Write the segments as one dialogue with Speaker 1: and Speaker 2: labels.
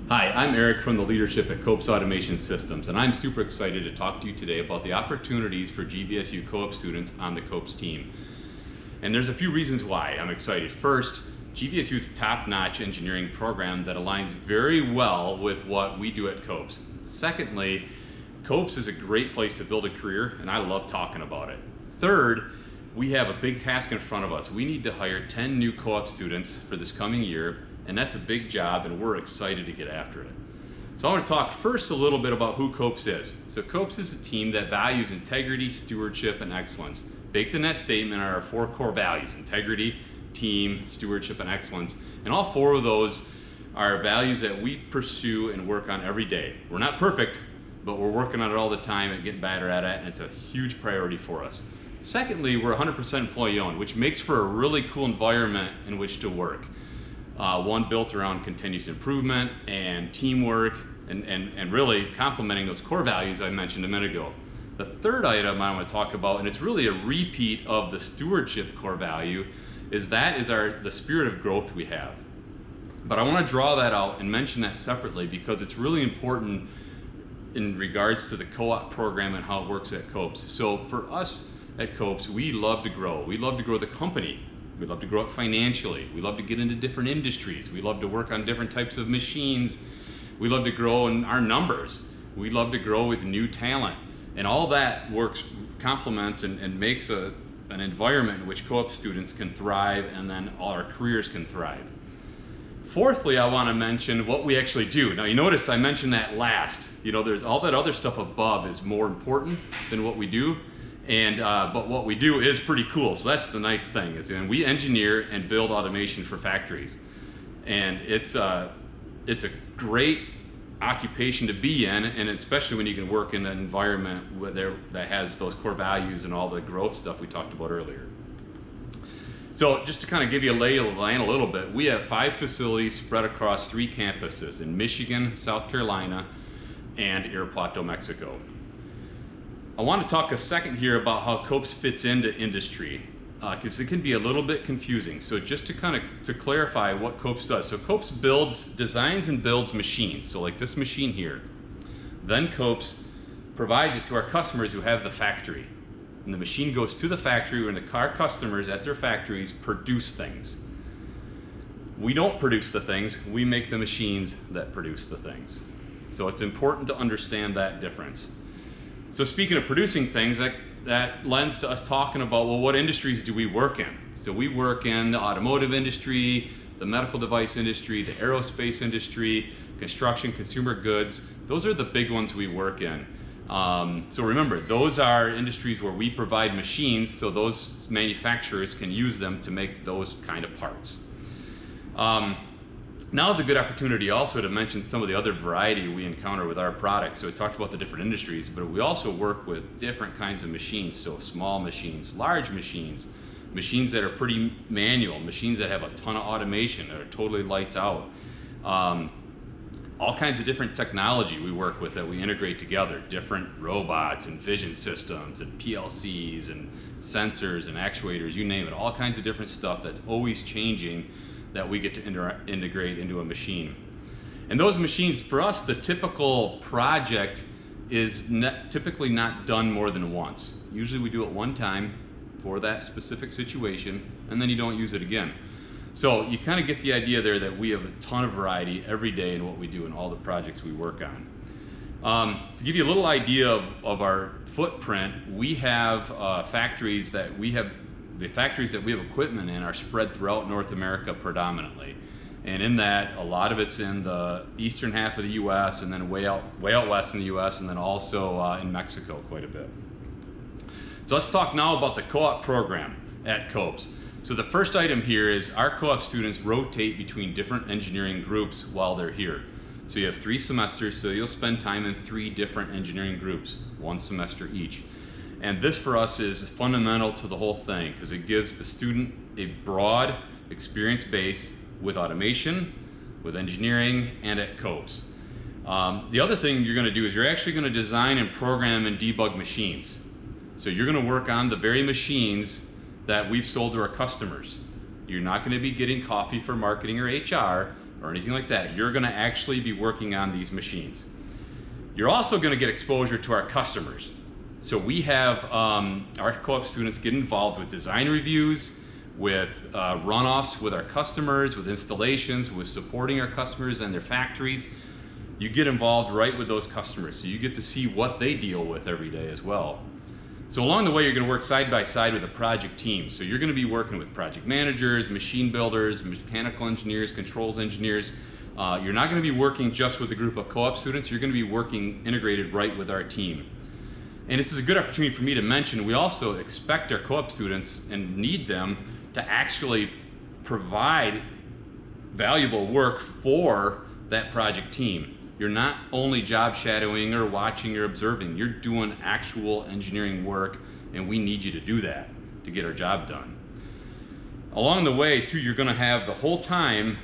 Speaker 1: Hi, I'm Eric from the leadership at Koops Automation Systems, and I'm super excited to talk to you today about the opportunities for GVSU co-op students on the Koops team. And there's a few reasons why I'm excited. First, GVSU is a top-notch engineering program that aligns very well with what we do at Koops. Secondly, Koops is a great place to build a career, and I love talking about it. Third, we have a big task in front of us. We need to hire 10 new co-op students for this coming year, and that's a big job, and we're excited to get after it. So I want to talk first a little bit about who Koops is. So Koops is a team that values integrity, stewardship, and excellence. Baked in that statement are our 4 core values: integrity, team, stewardship, and excellence. And all 4 of those are values that we pursue and work on every day. We're not perfect, but we're working on it all the time and getting better at it, and it's a huge priority for us. Secondly, we're 100% employee owned, which makes for a really cool environment in which to work. One built around continuous improvement and teamwork and really complementing those core values I mentioned a minute ago. The third item I want to talk about, and it's really a repeat of the stewardship core value, is the spirit of growth we have. But I want to draw that out and mention that separately because it's really important in regards to the co-op program and how it works at Koops. So for us at Koops, we love to grow. We love to grow the company. We love to grow it financially. We love to get into different industries. We love to work on different types of machines. We love to grow in our numbers. We love to grow with new talent. And all that complements and makes an environment in which co-op students can thrive, and then all our careers can thrive. Fourthly, I want to mention what we actually do. Now you notice I mentioned that last. You know, there's all that other stuff above is more important than what we do. But what we do is pretty cool. So that's the nice thing is, and we engineer and build automation for factories, and it's a great occupation to be in, and especially when you can work in an environment that has those core values and all the growth stuff we talked about earlier. So just to kind of give you a lay of the land a little bit, we have 5 facilities spread across 3 campuses in Michigan, South Carolina, and Irapuato, Mexico. I want to talk a second here about how Koops fits into industry, because it can be a little bit confusing. So just to clarify what Koops does. So Koops designs and builds machines. So like this machine here. Then Koops provides it to our customers who have the factory. And the machine goes to the factory, and our customers at their factories produce things. We don't produce the things, we make the machines that produce the things. So it's important to understand that difference. So speaking of producing things, that lends to us talking about, well, what industries do we work in? So we work in the automotive industry, the medical device industry, the aerospace industry, construction, consumer goods. Those are the big ones we work in. So remember, those are industries where we provide machines so those manufacturers can use them to make those kind of parts. Now is a good opportunity also to mention some of the other variety we encounter with our products. So we talked about the different industries, but we also work with different kinds of machines. So small machines, large machines, machines that are pretty manual, machines that have a ton of automation, that are totally lights out. All kinds of different technology we work with that we integrate together, different robots and vision systems and PLCs and sensors and actuators, you name it, all kinds of different stuff that's always changing that we get to integrate into a machine. And those machines, for us, the typical project is typically not done more than once. Usually we do it one time for that specific situation, and then you don't use it again. So you kind of get the idea there that we have a ton of variety every day in what we do and all the projects we work on. To give you a little idea of our footprint, we have factories that we have equipment in are spread throughout North America predominantly. And in that, a lot of it's in the eastern half of the US, and then way out west in the US, and then also in Mexico quite a bit. So let's talk now about the co-op program at Koops. So the first item here is our co-op students rotate between different engineering groups while they're here. So you have 3 semesters, so you'll spend time in 3 different engineering groups, 1 semester each. And this for us is fundamental to the whole thing because it gives the student a broad experience base with automation, with engineering, and at Koops. The other thing you're going to do is you're actually going to design and program and debug machines. So you're going to work on the very machines that we've sold to our customers. You're not going to be getting coffee for marketing or HR. or anything like that. You're going to actually be working on these machines. You're also going to get exposure to our customers. So we have our co-op students get involved with design reviews, with runoffs with our customers, with installations, with supporting our customers and their factories. You get involved right with those customers, so you get to see what they deal with every day as well. So along the way, you're going to work side by side with a project team. So you're going to be working with project managers, machine builders, mechanical engineers, controls engineers. You're not going to be working just with a group of co-op students. You're going to be working integrated right with our team. And this is a good opportunity for me to mention, we also expect our co-op students and need them to actually provide valuable work for that project team. You're not only job shadowing or watching or observing, you're doing actual engineering work, and we need you to do that to get our job done. Along the way too, you're gonna have the whole time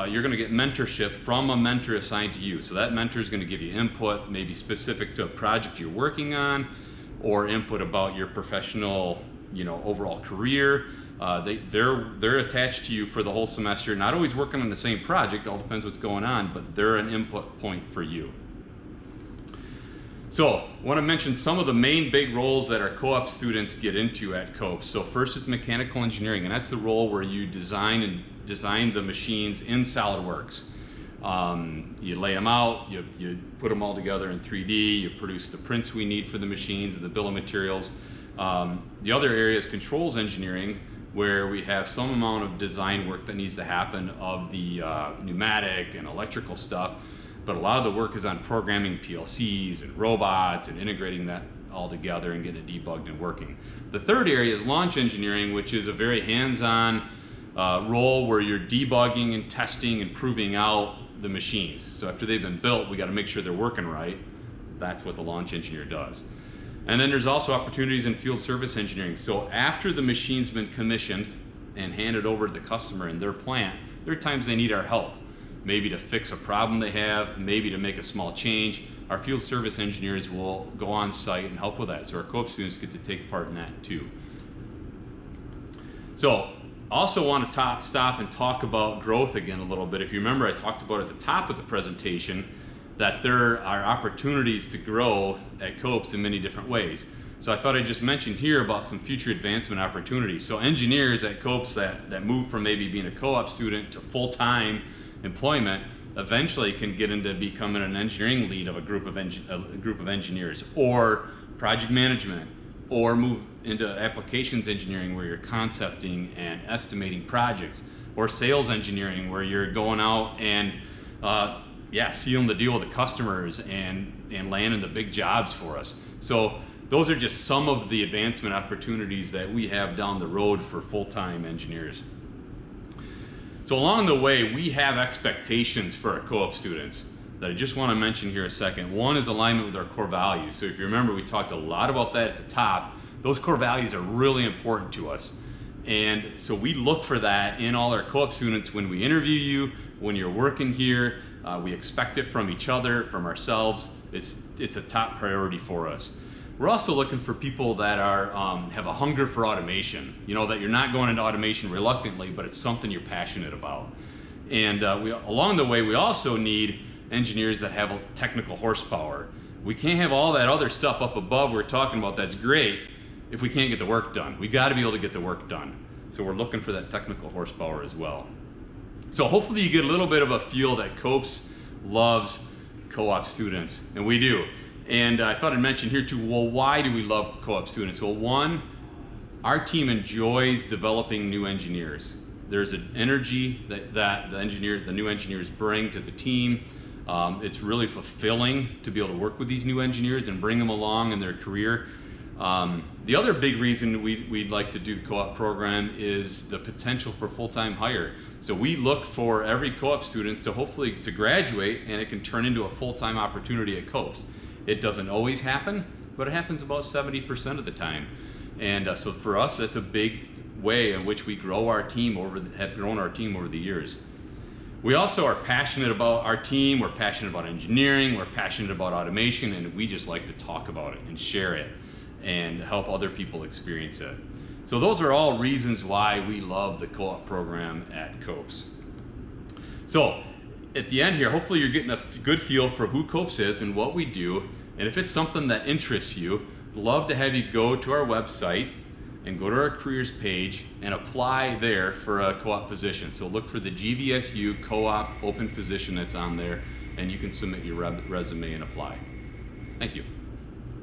Speaker 1: you're gonna get mentorship from a mentor assigned to you. So that mentor is gonna give you input, maybe specific to a project you're working on, or input about your professional, overall career. They're attached to you for the whole semester, not always working on the same project, all depends what's going on, but they're an input point for you. So I want to mention some of the main big roles that our co-op students get into at Koops. So first is mechanical engineering, and that's the role where you design the machines in SolidWorks. You lay them out, you put them all together in 3D, you produce the prints we need for the machines, the bill of materials. The other area is controls engineering, where we have some amount of design work that needs to happen of the pneumatic and electrical stuff, but a lot of the work is on programming PLCs and robots and integrating that all together and getting it debugged and working. The third area is launch engineering, which is a very hands-on role where you're debugging and testing and proving out the machines. So after they've been built, we got to make sure they're working right. That's what the launch engineer does. And then there's also opportunities in field service engineering. So after the machine's been commissioned and handed over to the customer in their plant, there are times they need our help. Maybe to fix a problem they have, maybe to make a small change. Our field service engineers will go on site and help with that. So our co-op students get to take part in that too. So also want to stop and talk about growth again a little bit. If you remember, I talked about at the top of the presentation that there are opportunities to grow at Koops in many different ways. So I thought I'd just mention here about some future advancement opportunities. So engineers at Koops that move from maybe being a co-op student to full-time employment eventually can get into becoming an engineering lead of a group of engineers, or project management, or move into applications engineering where you're concepting and estimating projects, or sales engineering where you're going out and sealing the deal with the customers and landing the big jobs for us. So those are just some of the advancement opportunities that we have down the road for full-time engineers. So along the way, we have expectations for our co-op students that I just want to mention here a second. One is alignment with our core values. So if you remember, we talked a lot about that at the top. Those core values are really important to us. And so we look for that in all our co-op students when we interview you, when you're working here. We expect it from each other, from ourselves. It's a top priority for us. We're also looking for people that are have a hunger for automation. That you're not going into automation reluctantly, but it's something you're passionate about. And along the way, we also need engineers that have technical horsepower. We can't have all that other stuff up above we're talking about. That's great if we can't get the work done. We got to be able to get the work done. So we're looking for that technical horsepower as well. So hopefully you get a little bit of a feel that Koops loves co-op students, and we do. And I thought I'd mention here too, well, why do we love co-op students? Well, one, our team enjoys developing new engineers. There's an energy that the new engineers bring to the team. It's really fulfilling to be able to work with these new engineers and bring them along in their career. The other big reason we'd like to do the co-op program is the potential for full-time hire. So we look for every co-op student to hopefully to graduate, and it can turn into a full-time opportunity at Koops. It doesn't always happen, but it happens about 70% of the time. And so for us, that's a big way in which we grow our team have grown our team over the years. We also are passionate about our team. We're passionate about engineering. We're passionate about automation, and we just like to talk about it and share it and help other people experience it. So those are all reasons why we love the co-op program at Koops. So at the end here, hopefully you're getting a good feel for who Koops is and what we do. And if it's something that interests you, love to have you go to our website and go to our careers page and apply there for a co-op position. So look for the GVSU co-op open position that's on there, and you can submit your resume and apply. Thank you.